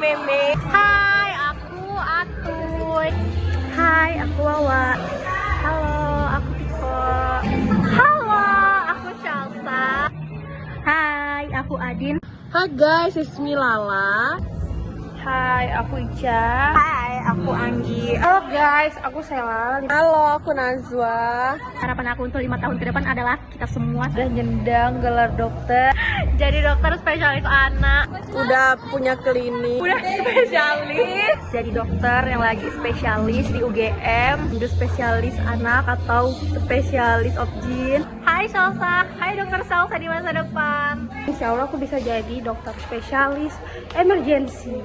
Meme. Hai, aku Atuy. Hai, aku Wawa. Halo, aku Tiko. Halo, aku Shalsa. Hai, aku Adin. Hai guys, it's me Lala. Hai, aku Ica. Hai, aku Anggi. Halo guys, aku Sela. Halo, aku Nazwa. Harapan aku untuk 5 tahun ke depan adalah kita semua sudah nyendang gelar dokter. Jadi dokter spesialis anak. Udah punya klinik. Udah spesialis. Jadi dokter yang lagi spesialis di UGM. Udah spesialis anak atau spesialis obgyn. Hai Salsa, hai dokter Salsa di masa depan. Insya Allah aku bisa jadi dokter spesialis emergency.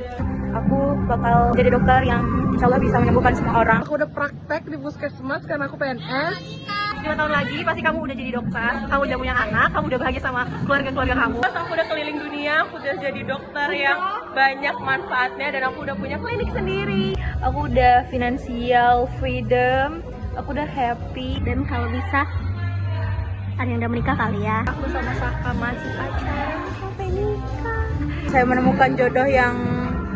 Aku bakal jadi dokter yang insya Allah bisa menyembuhkan semua orang. Aku udah praktek di puskesmas karena aku PNS. 5 tahun lagi pasti kamu udah jadi dokter, kamu udah punya anak, kamu udah bahagia sama keluarga-keluarga kamu. Terus aku udah keliling dunia, aku udah jadi dokter yang banyak manfaatnya dan aku udah punya klinik sendiri. Aku udah financial freedom, aku udah happy, dan kalau bisa ada yang udah menikah kali ya. Aku sama Saka masih pacaran sampai nikah. Saya menemukan jodoh yang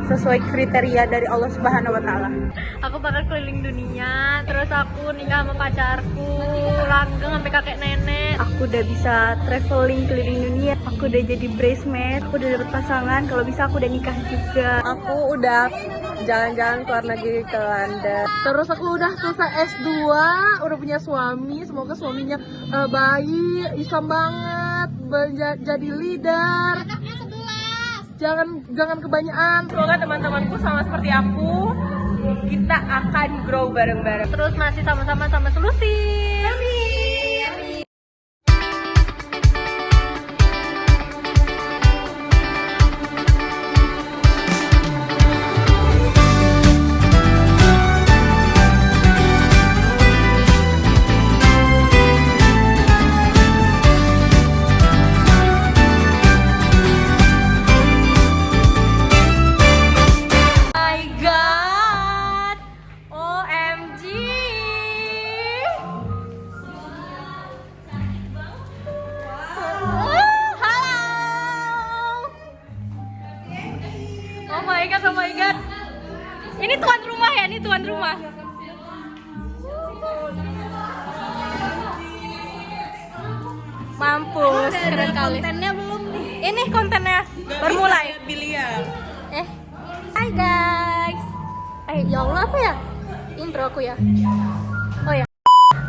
sesuai kriteria dari Allah Subhanahu wa Ta'ala. Aku bakal keliling dunia, terus aku nikah sama pacarku, langgeng sampai kakek nenek. Aku udah bisa traveling keliling dunia, aku udah jadi bridesmaid, aku udah dapet pasangan, kalau bisa aku udah nikah juga. Aku udah jalan-jalan ke luar negeri ke London. Terus aku udah selesai S2, udah punya suami. Semoga suaminya baik, Islam banget, jadi leader. Jangan kebanyakan. Semoga teman-temanku sama seperti aku, kita akan grow bareng-bareng. Terus masih sama-sama sama solusi. Amin. Oh my god. Ini tuan rumah ya, ini tuan rumah. Mampus, keren kali. Kontennya belum nih. Ini kontennya bermulai. Hai guys. Ya Allah, apa ya? Intro aku ya. Oh ya.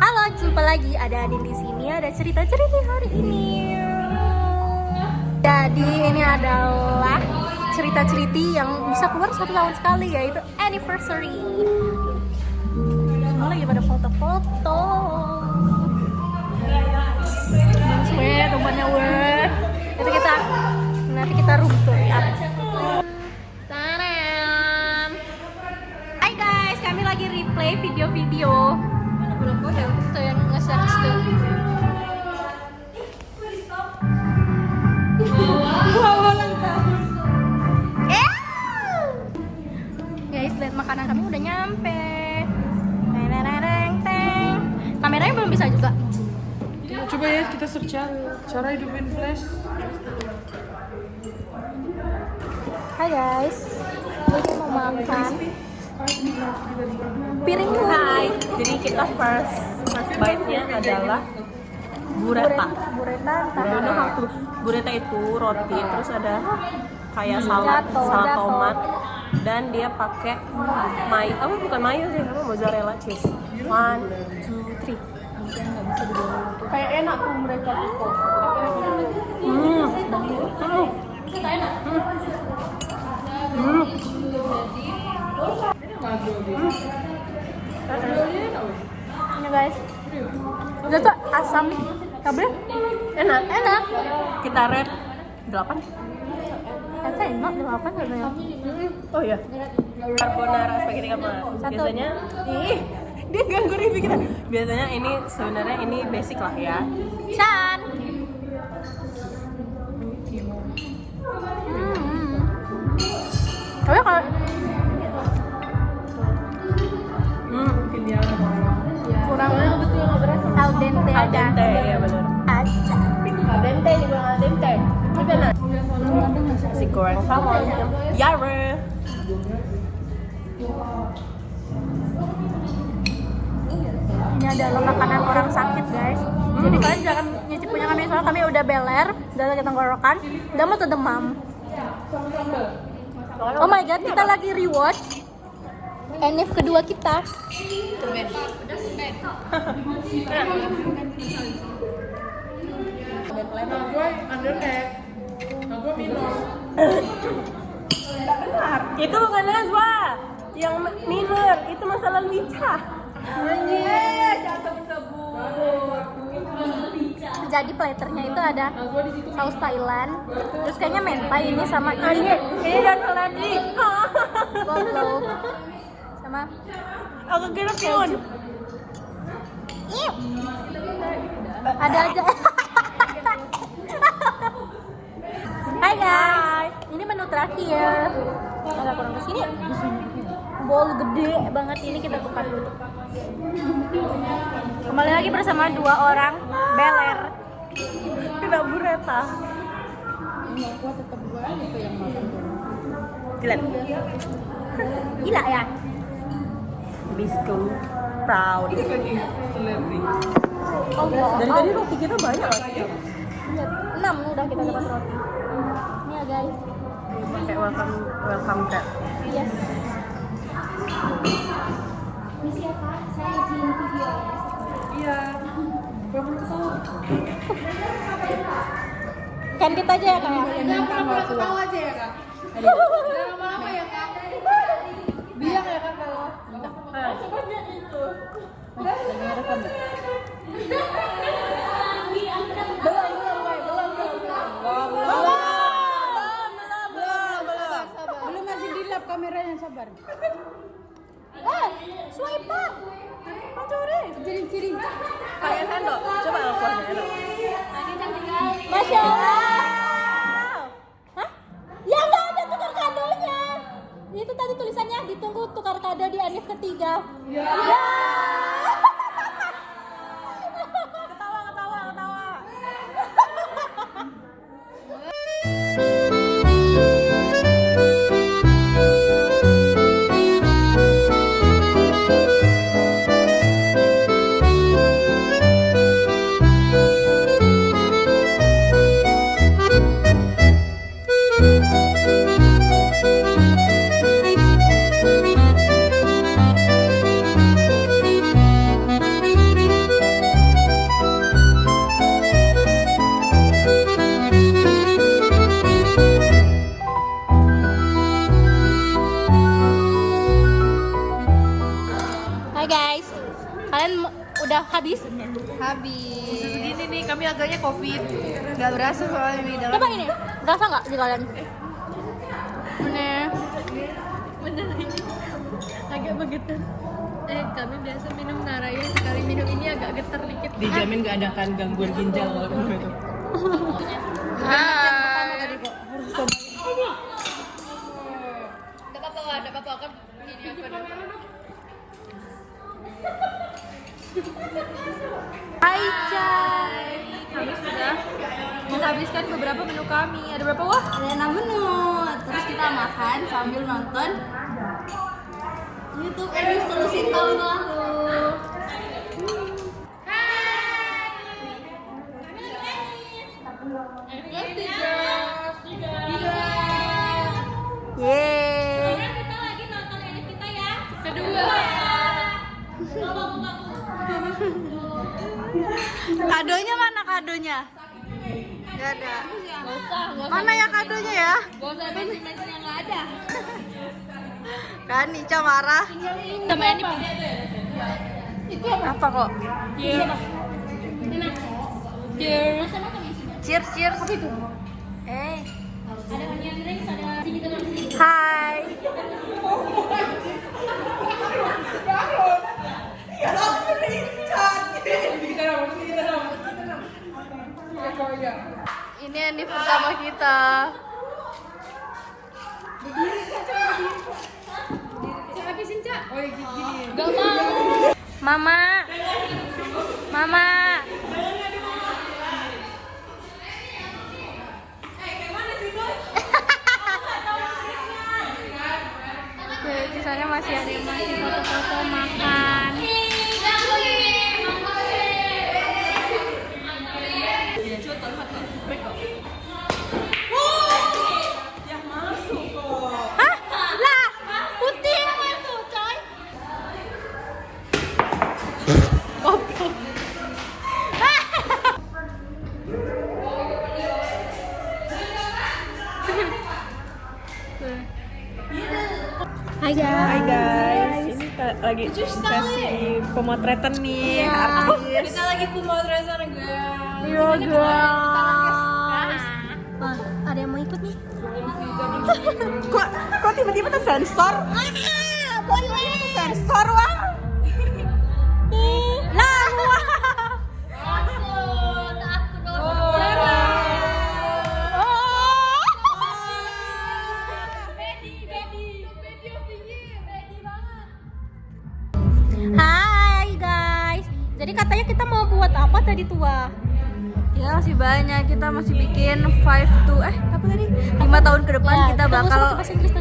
Halo, jumpa lagi. Ada Adin di sini. Ada cerita-cerita hari ini. Jadi ini adalah cerita-cerita yang bisa keluar 1 tahun sekali, yaitu anniversary. Semua lagi pada foto-foto. Semuanya tempatnya nanti kita room tour ya. Taram. Hai guys, kami lagi replay video-video. Itu yang nge-share itu. Guys, lihat makanan kami udah nyampe. Teng. Kameranya belum bisa juga. Coba ya kita search cara hidupin flash. Hai guys, kita mau makan piring dulu. Hai, jadi kita first bite-nya adalah bureta. Bureta Bureta itu roti, terus ada kayak salad tomat, dan dia pakai mayo sih, mozzarella cheese. 1, 2, 3. Kayak enak tuh mereka tuh. Ini guys, udah tuh asam, kabel Enak. Kita rate 8. Kayaknya enak 8 katanya. Oh iya. Carbonara spaghetti carbonara. Biasanya dia ganggu review kita. Biasanya ini sebenarnya ini basic lah ya. Chan. Tapi kalau kurang al dente Al dente, ya benar. aja. Al dente dibilang al dente. Tapi enak. Nasi goreng salmon. Yare. Ini adalah makanan orang sakit, guys. Jadi kalian jangan nyicip punya kami, soalnya kami udah beler, udah sakit tenggorokan, udah mau demam. Oh my god, kita lagi rewatch Enif kedua kita. Itu bukan Nazwa yang minor, itu masalah Lica. Jadi platernya itu ada saus Thailand, terus kayaknya mentai ini sama ini dan lagi. goblok sama Aku kira pun. ada aja. Hai guys, ini menu terakhir. Ada kurang di sini. Bowl gede banget ini kita buka dulu. Kembali lagi bersama dua orang beler. Kena bureta. Gila ya. Bisco proud. Oh, Dari tadi roti kita banyak. lihat 6 udah kita dapat roti. Ini ya guys. Kayak welcome back. Yes. Ini siapa? Saya izin video ya. Iya. Gak perlu ketawa. Candid aja ya kak. Gak pernah ketawa aja ya kak. Jangan lama-lama ya kak. Bilang ya kak kalau. Belum masih dilap kameranya, sabar. Swipe up. Mencuri. Ciring-ciring. Pakai sendok. Coba aku sendok. Masya Allah. Hah? Ya nggak ada tukar kadonya. Itu tadi tulisannya ditunggu tukar kado di Enif ketiga. Ya. Ketawa. Hai guys, kalian udah habis? Habis. Segini nih kami agaknya covid. Gak berasa soalnya di dalam. Coba ini, berasa nggak di kalian? Bener aja agak bergetar. Kami biasa minum Naraya, sekali minum ini agak getar dikit. Dijamin gak ada kan gangguan ginjal kalau minum itu. Gak apa-apa kan ini apa Hai Cai. Kami sudah menghabiskan beberapa menu kami. Ada berapa wah? Ada 6 menu. Terus kita makan sambil nonton YouTube Enif Solusi tahun lalu. Yeay. Kita lagi nonton Enif kita ya. Kedua. Kadonya mana kadonya? Gak ada. Mana ya kadonya ya? Gak usah mention yang gak ada. Kan Nica marah. Sama Enif. Apa kok? Cheers. Cheers, cheers. Hai. Ini Enif bersama kita. Habisin, Cak. Oh iya gini. Gak mau. Mama. Mama. sisanya masih ada yang masih foto-foto makan. Hah? Lah, putih yang masuk, coy. Hai guys. Ini lagi sesi pemotretan nih artis. Kita lagi pemotretan guys. Iya guys. Wah, ada yang mau ikut nih? Kok tiba-tiba tersensor? Kok ini Sensor wah. lah? Hai guys. Jadi katanya kita mau buat apa tadi tua? Ya masih banyak, kita masih bikin 5 tahun ke depan kita bakal. bahasa Inggris.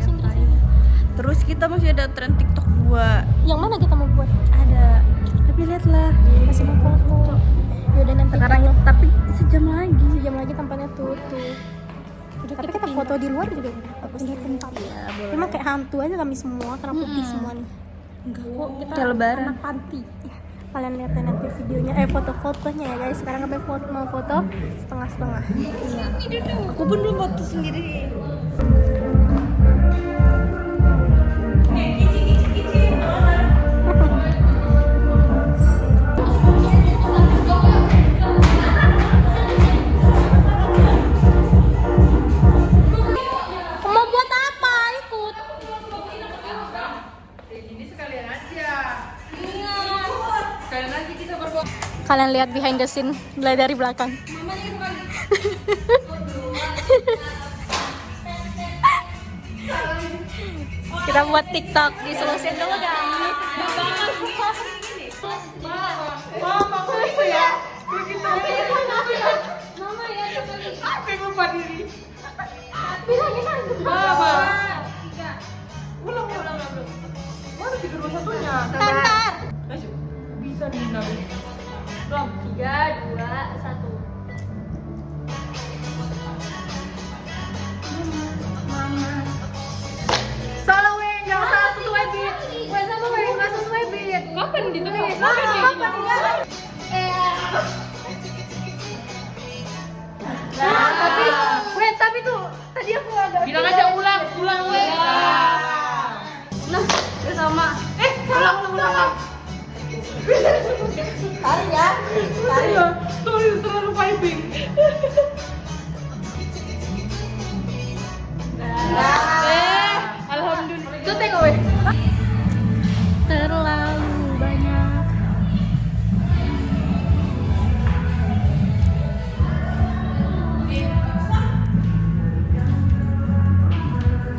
Terus kita masih ada tren TikTok 2. Yang mana kita mau buat? Ada. Tapi lihatlah, Masih mau foto. Yaudah nanti sekarang kalau tapi sejam lagi. sejam lagi tempatnya tutup. Udah, tapi kita foto di luar juga bagus di tempat. Ya, boleh. Cuma kayak hantu aja kami semua karena putih semua nih. Enggak Kok kita Kayak lebaran. anak panti. Ya, kalian lihat nanti videonya, foto-fotonya ya guys. Sekarang kami mau foto setengah-setengah. Iya. Aku pun belum foto sendiri. Mau buat apa? Ikut. Kalian lihat behind the scene mulai dari belakang. Kita buat TikTok di solusin dulu guys. Tantar. Bisa nih Nabi. 3, 2, 1. Salah weh, jangan salah sesuai beat. Weh sama weh, nggak sesuai beat. Kapan ditulis? Kapan enggak? Nah, tapi tuh tadi aku agak Bilang aja ulang weh. Nah, ya sama. Ulang. Tarik ya. Tarik. Terlalu vibing. Alhamdulillah. Itu tengok weh. Terlalu banyak.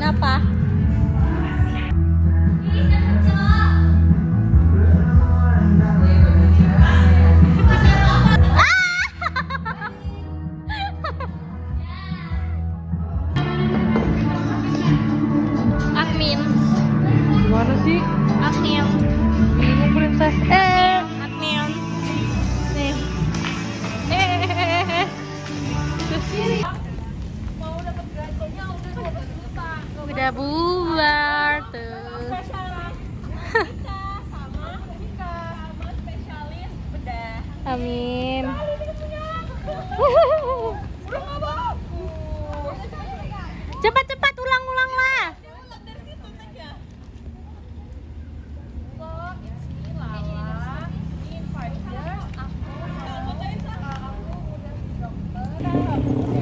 Kenapa? Admin. Gimana sih? Admin. Ini princess. Admin. Nih. Udah bubar tuh. Amin. Cepat ulang lah.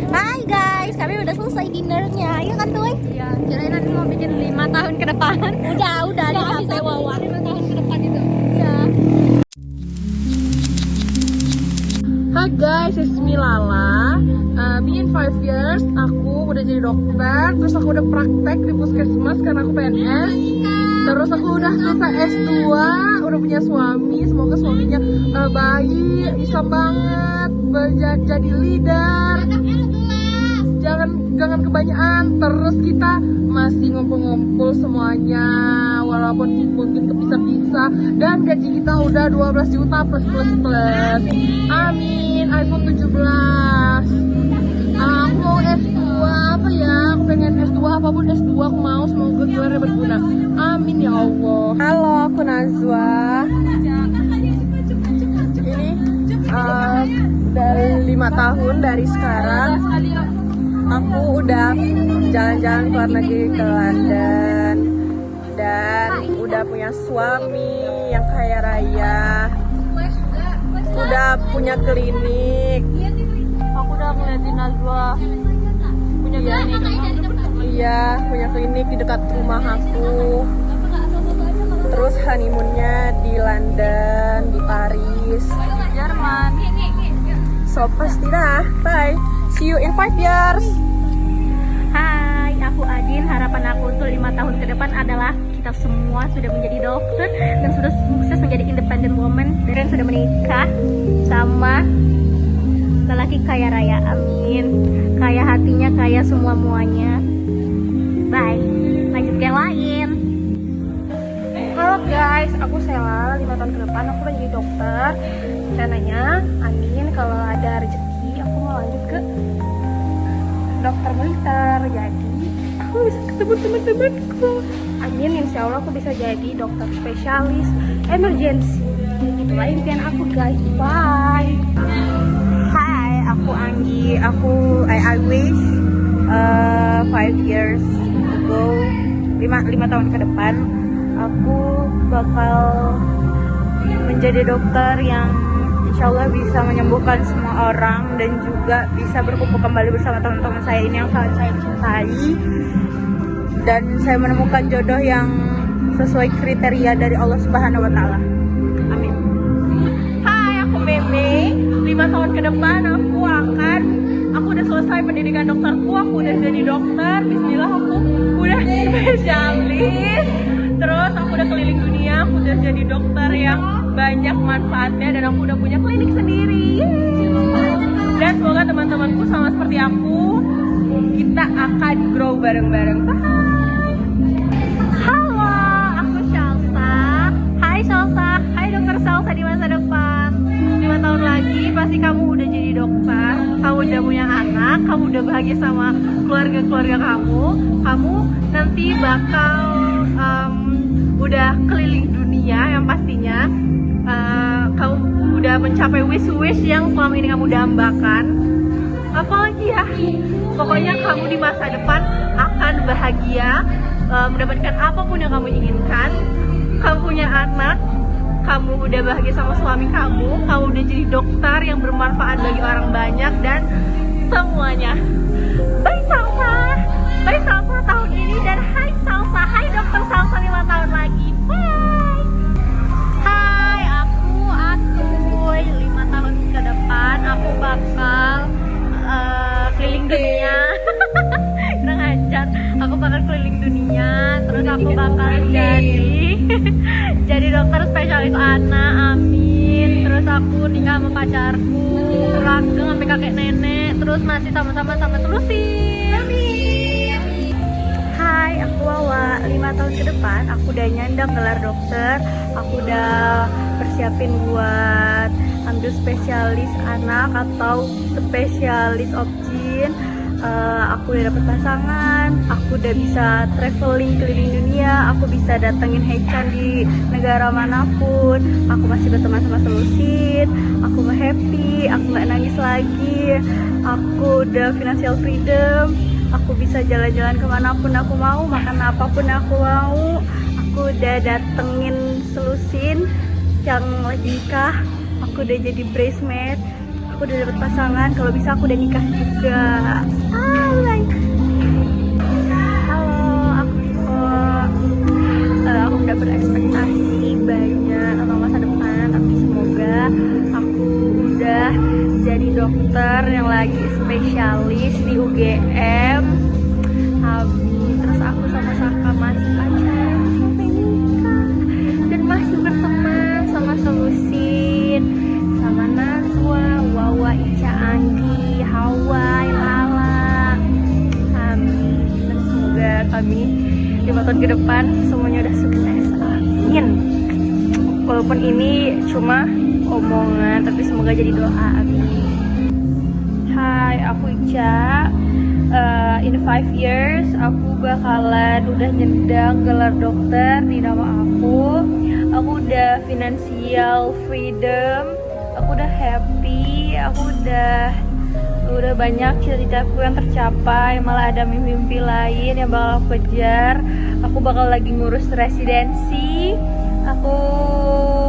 Hai guys, kami udah selesai dinernya, ya kan tuh? Iya, kirain nanti mau bikin 5 tahun ke depan. Udah di HP Wawa. 5 tahun ke depan itu. Iya. Hai guys, it's me Lala. Me in 5 years, aku udah jadi dokter. Terus aku udah praktek di puskesmas karena aku PNS. Terus aku udah selesai S2, udah punya suami. Semoga suaminya baik, Islam banget, jadi leader. Jangan kebanyakan. Terus kita masih ngumpul-ngumpul semuanya. walaupun mungkin kepisah-pisah, dan gaji kita udah 12 juta plus. Amin. iPhone 17. Aku mau S2 apa ya? Aku pengen S2, apapun S2 aku mau, semoga gelarnya berguna. Amin ya Allah. Halo, aku Nazwa. Ini dari 5 tahun dari sekarang aku udah jalan-jalan ke luar negeri, ke London, dan udah punya suami yang kaya raya, udah punya klinik. Aku udah ngeliatin Nazwa punya klinik. Iya, punya klinik di dekat rumah aku. Terus honeymoonnya di London, di Paris, Jerman. so pasti dah. Bye, see you in 5 years. Hai, aku Adin. Harapan aku untuk 5 tahun ke depan adalah kita semua sudah menjadi dokter dan sudah sukses menjadi independent woman dan sudah menikah sama lelaki kaya raya. Amin. Kaya hatinya, kaya semua-muanya. Bye. Lanjut ke yang lain. Halo guys, aku Sela. 5 tahun ke depan aku udah jadi dokter. Renanya, amin, kalau ada rezeki aku mau lanjut ke dokter militer. Jadi aku bisa ketemu teman-temanku. Amin, insya Allah aku bisa jadi dokter spesialis emergency. Itulah impian aku guys. Bye. Hai, aku Anggi. I wish 5 years ago, 5 tahun ke depan aku bakal menjadi dokter yang insya Allah bisa menyembuhkan semua orang dan juga bisa berkumpul kembali bersama teman-teman saya ini yang sangat saya cintai, dan saya menemukan jodoh yang sesuai kriteria dari Allah Subhanahu wa Ta'ala. Amin. Hai, aku Meme. 5 tahun ke depan aku udah selesai pendidikan dokterku, aku udah jadi dokter. Bismillah, aku udah spesialis. Terus aku udah keliling dunia, aku udah jadi dokter yang banyak manfaatnya dan aku udah punya klinik sendiri. Dan semoga teman-temanku sama seperti aku, kita akan grow bareng-bareng. Bye. Halo, aku Salsa. Hai Salsa. Hai dokter Salsa di masa depan. 5 tahun lagi pasti kamu udah jadi dokter, kamu udah punya anak, kamu udah bahagia sama keluarga-keluarga kamu. Kamu nanti bakal udah keliling dunia yang pastinya kamu udah mencapai wish-wish yang selama ini kamu dambakan. Apalagi ya, pokoknya kamu di masa depan akan bahagia, mendapatkan apapun yang kamu inginkan. Kamu punya anak, kamu udah bahagia sama suami kamu udah jadi dokter yang bermanfaat bagi orang banyak dan semuanya. Bye Salsa, bye Salsa tahun ini, dan hai Salsa, hai dokter Salsa 5 tahun lagi. Bye. Hai, aku 5 tahun ke depan aku bakal keliling dunia. Kurang ajar. Aku bakal keliling dunia, terus aku bakal jadi dokter spesialis anak. Amin. Terus aku nikah sama pacarku, langgeng sampai kakek nenek, terus masih sama-sama terusin. Amin. Hai, aku Wawa. 5 tahun ke depan aku udah nyandang gelar dokter. Aku udah persiapin buat ambil spesialis anak atau spesialis obgyn. Aku udah dapet pasangan, aku udah bisa traveling keliling dunia, aku bisa datengin Hechan di negara manapun, aku masih berteman sama Selusin, aku happy, aku gak nangis lagi, aku udah financial freedom, aku bisa jalan-jalan kemanapun aku mau, makan apapun aku mau, aku udah datengin Selusin yang lagi nikah, aku udah jadi bridesmaid, aku udah dapet pasangan, kalau bisa aku udah nikah juga. Halo, aku udah berekspektasi banyak tentang masa depan, tapi semoga aku udah jadi dokter yang lagi spesialis di UGM. Terus aku sama Saka masih pacaran sampai nikah dan masih berteman sama Selusin, sama Nazwa, Wawa, Ica, Anggi, Hawa, Lala. Amin. Dan semoga kami 5 tahun ke depan semuanya udah sukses. amin. Walaupun ini cuma omongan, tapi semoga jadi doa, amin. Hai, aku Ica. In 5 years aku bakalan udah nyendang gelar dokter di nama aku. Aku udah financial freedom, aku udah happy, aku udah banyak cita-citaku yang tercapai, malah ada mimpi-mimpi lain yang bakal aku kejar. Aku bakal lagi ngurus residensi. Aku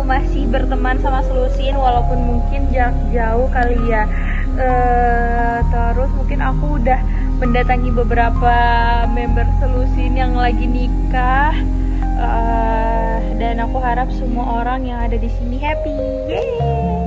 masih berteman sama Selusin walaupun mungkin jarak jauh kali ya. Terus mungkin aku udah mendatangi beberapa member Selusin yang lagi nikah. Dan aku harap semua orang yang ada di sini happy. Yeay!